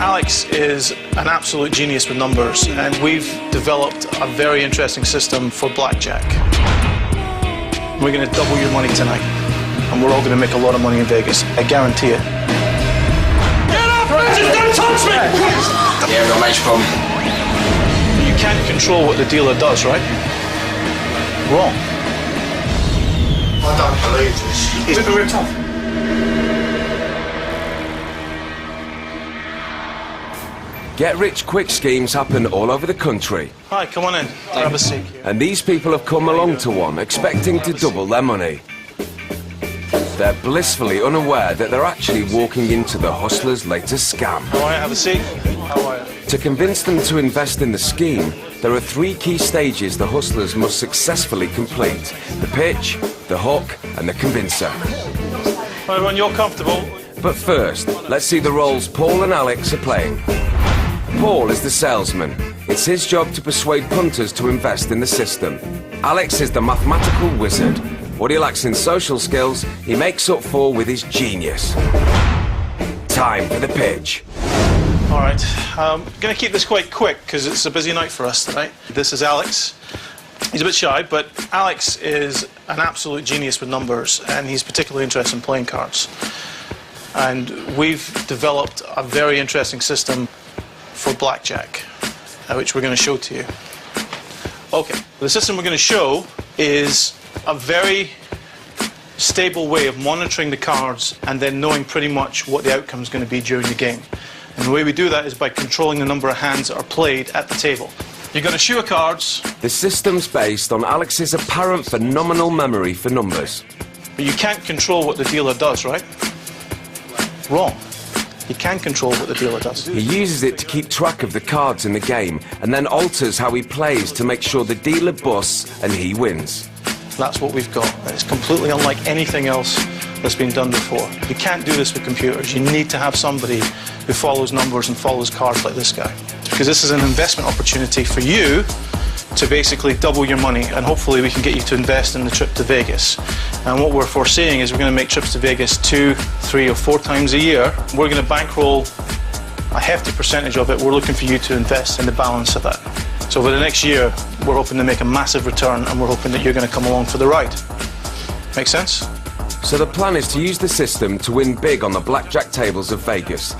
Alex is an absolute genius with numbers, and we've developed a very interesting system for blackjack. We're going to double your money tonight, and we're all going to make a lot of money in Vegas. I guarantee it. Get up! Just don't touch me! Yeah, got a major problem. You can't control what the dealer does, right? Wrong. I don't believe this. He's been ripped off. Get-rich-quick schemes happen all over the country. Hi, come on in. Grab a seat. And these people have come along to one expecting to double their money. They're blissfully unaware that they're actually walking into the hustler's latest scam. How are you? Have a seat. How are you? To convince them to invest in the scheme, there are 3 key stages the hustlers must successfully complete: the pitch, the hook, and the convincer. Right, everyone, you're comfortable. But first, let's see the roles Paul and Alex are playing. Paul is the salesman. It's his job to persuade punters to invest in the system. Alex is the mathematical wizard. What he lacks in social skills, he makes up for with his genius. Time for the pitch. All right, I'm going to keep this quite quick because it's a busy night for us tonight. This is Alex. He's a bit shy, but Alex is an absolute genius with numbers, and he's particularly interested in playing cards. And we've developed a very interesting system for blackjack, which we're going to show to you. Okay, the system we're going to show is a very stable way of monitoring the cards and then knowing pretty much what the outcome is going to be during the game. And the way we do that is by controlling the number of hands that are played at the table. You're going to show cards. The system's based on Alex's apparent phenomenal memory for numbers. But you can't control what the dealer does, right? Wrong. He can control what the dealer does. He uses it to keep track of the cards in the game and then alters how he plays to make sure the dealer busts and he wins. That's what we've got. It's completely unlike anything else that's been done before. You can't do this with computers. You need to have somebody who follows numbers and follows cards like this guy. Because this is an investment opportunity for you to basically double your money, and hopefully we can get you to invest in the trip to Vegas. And what we're foreseeing is we're going to make trips to Vegas 2, 3 or 4 times a year. We're going to bankroll a hefty percentage of it. We're looking for you to invest in the balance of that. So over the next year, we're hoping to make a massive return, and we're hoping that you're going to come along for the ride. Make sense? So the plan is to use the system to win big on the blackjack tables of Vegas.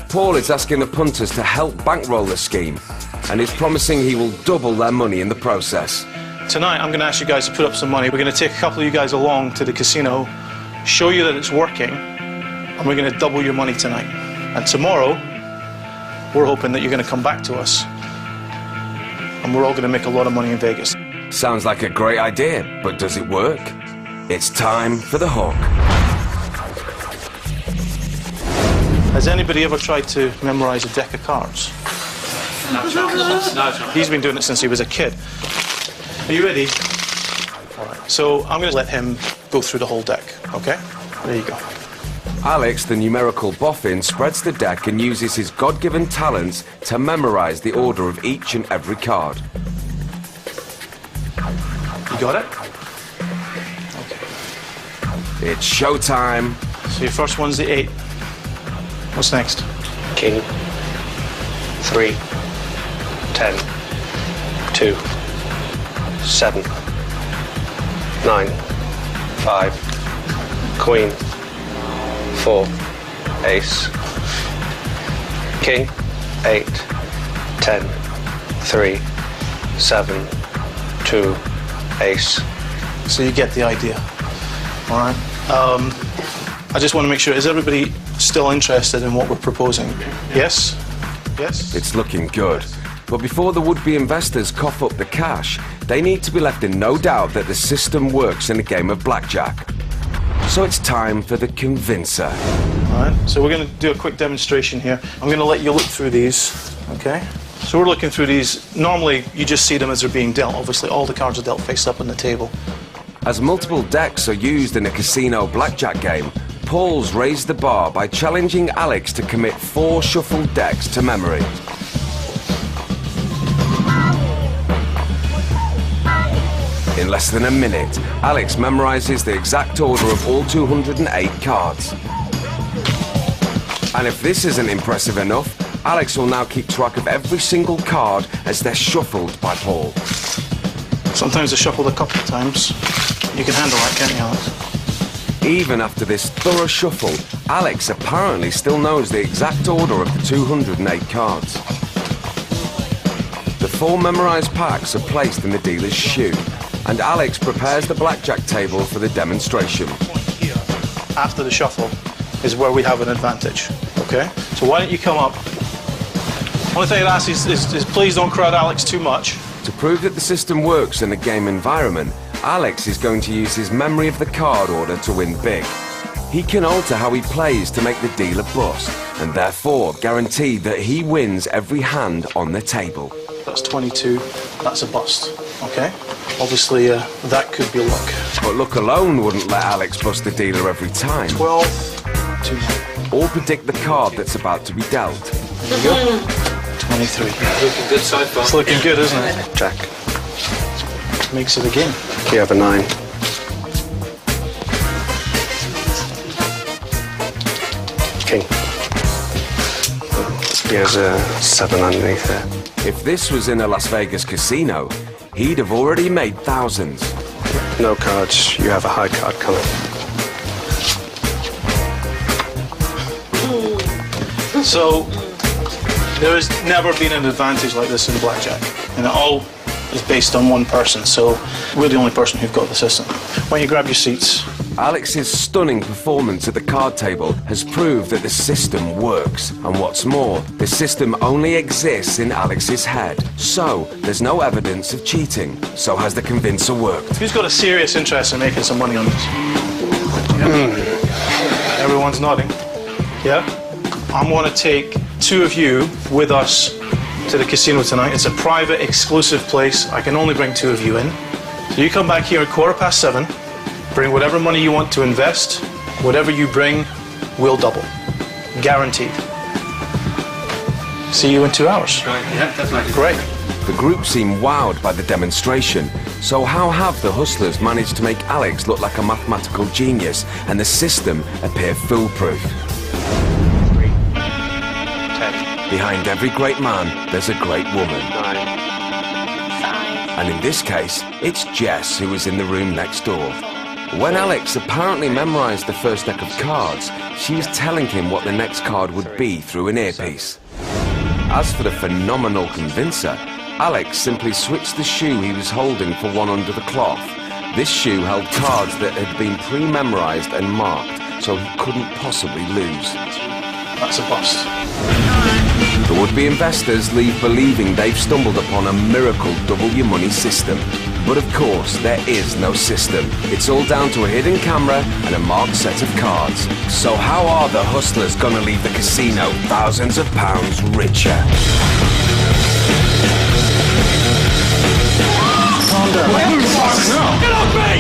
Paul is asking the punters to help bankroll the scheme, and is promising he will double their money in the process. Tonight, I'm going to ask you guys to put up some money. We're going to take a couple of you guys along to the casino, show you that it's working, and we're going to double your money tonight. And tomorrow, we're hoping that you're going to come back to us, and we're all going to make a lot of money in Vegas. Sounds like a great idea, but does it work? It's time for the hook. Has anybody ever tried to memorize a deck of cards? No chance. He's been doing it since he was a kid. Are you ready? All right. So I'm going to let him go through the whole deck, okay? There you go. Alex, the numerical boffin, spreads the deck and uses his God-given talents to memorize the order of each and every card. You got it? Okay. It's showtime. So your first one's the 8. What's next? King, 3, 10, 2, 7, 9, 5, Queen, 4, Ace, King, 8, 10, 3, 7, 2, Ace. So you get the idea. All right. I just want to make sure, is everybody still interested in what we're proposing? Yes? Yes? It's looking good. But before the would-be investors cough up the cash, they need to be left in no doubt that the system works in a game of blackjack. So it's time for the convincer. All right, so we're going to do a quick demonstration here. I'm going to let you look through these, okay? So we're looking through these. Normally, you just see them as they're being dealt. Obviously, all the cards are dealt face up on the table. As multiple decks are used in a casino blackjack game, Paul's raised the bar by challenging Alex to commit 4 shuffled decks to memory. In less than a minute, Alex memorizes the exact order of all 208 cards. And if this isn't impressive enough, Alex will now keep track of every single card as they're shuffled by Paul. Sometimes I shuffled a couple of times. You can handle that, can't you, Alex? Even after this thorough shuffle, Alex apparently still knows the exact order of the 208 cards. The 4 memorized packs are placed in the dealer's shoe, and Alex prepares the blackjack table for the demonstration. Here, after the shuffle, is where we have an advantage, okay? So why don't you come up? Only thing I'd ask is please don't crowd Alex too much. To prove that the system works in a game environment, Alex is going to use his memory of the card order to win big. He can alter how he plays to make the dealer bust, and therefore guarantee that he wins every hand on the table. That's 22, that's a bust, okay? Obviously, that could be luck. But luck alone wouldn't let Alex bust the dealer every time. 12, 2, 9. Or predict the card that's about to be dealt. There you go. 23. Looking good so far. It's looking good, isn't it? Jack. Makes it a game. You have a 9. King. He has a 7 underneath there. If this was in a Las Vegas casino, he'd have already made thousands. No cards. You have a high card coming. So, there has never been an advantage like this in blackjack, and it all is based on one person, so we're the only person who've got the system. Why don't you grab your seats? Alex's stunning performance at the card table has proved that the system works. And what's more, the system only exists in Alex's head. So, there's no evidence of cheating. So has the convincer worked? Who's got a serious interest in making some money on this? Yeah. Everyone's nodding. Yeah? I'm going to take 2 of you with us to the casino tonight. It's a private, exclusive place. I can only bring 2 of you in. So you come back here at 7:15. Bring whatever money you want to invest. Whatever you bring, we'll double. Guaranteed. See you in 2 hours. Right, yeah, definitely. Great. The group seem wowed by the demonstration. So how have the hustlers managed to make Alex look like a mathematical genius and the system appear foolproof? 3. 10. Behind every great man, there's a great woman. 9. And in this case, it's Jess who was in the room next door. When Alex apparently memorized the first deck of cards, she was telling him what the next card would be through an earpiece. As for the phenomenal convincer, Alex simply switched the shoe he was holding for one under the cloth. This shoe held cards that had been pre-memorized and marked, so he couldn't possibly lose. That's a bust. The would-be investors leave believing they've stumbled upon a miracle double your money system. But of course, there is no system. It's all down to a hidden camera and a marked set of cards. So how are the hustlers gonna leave the casino thousands of pounds richer? Calm down. Get off me!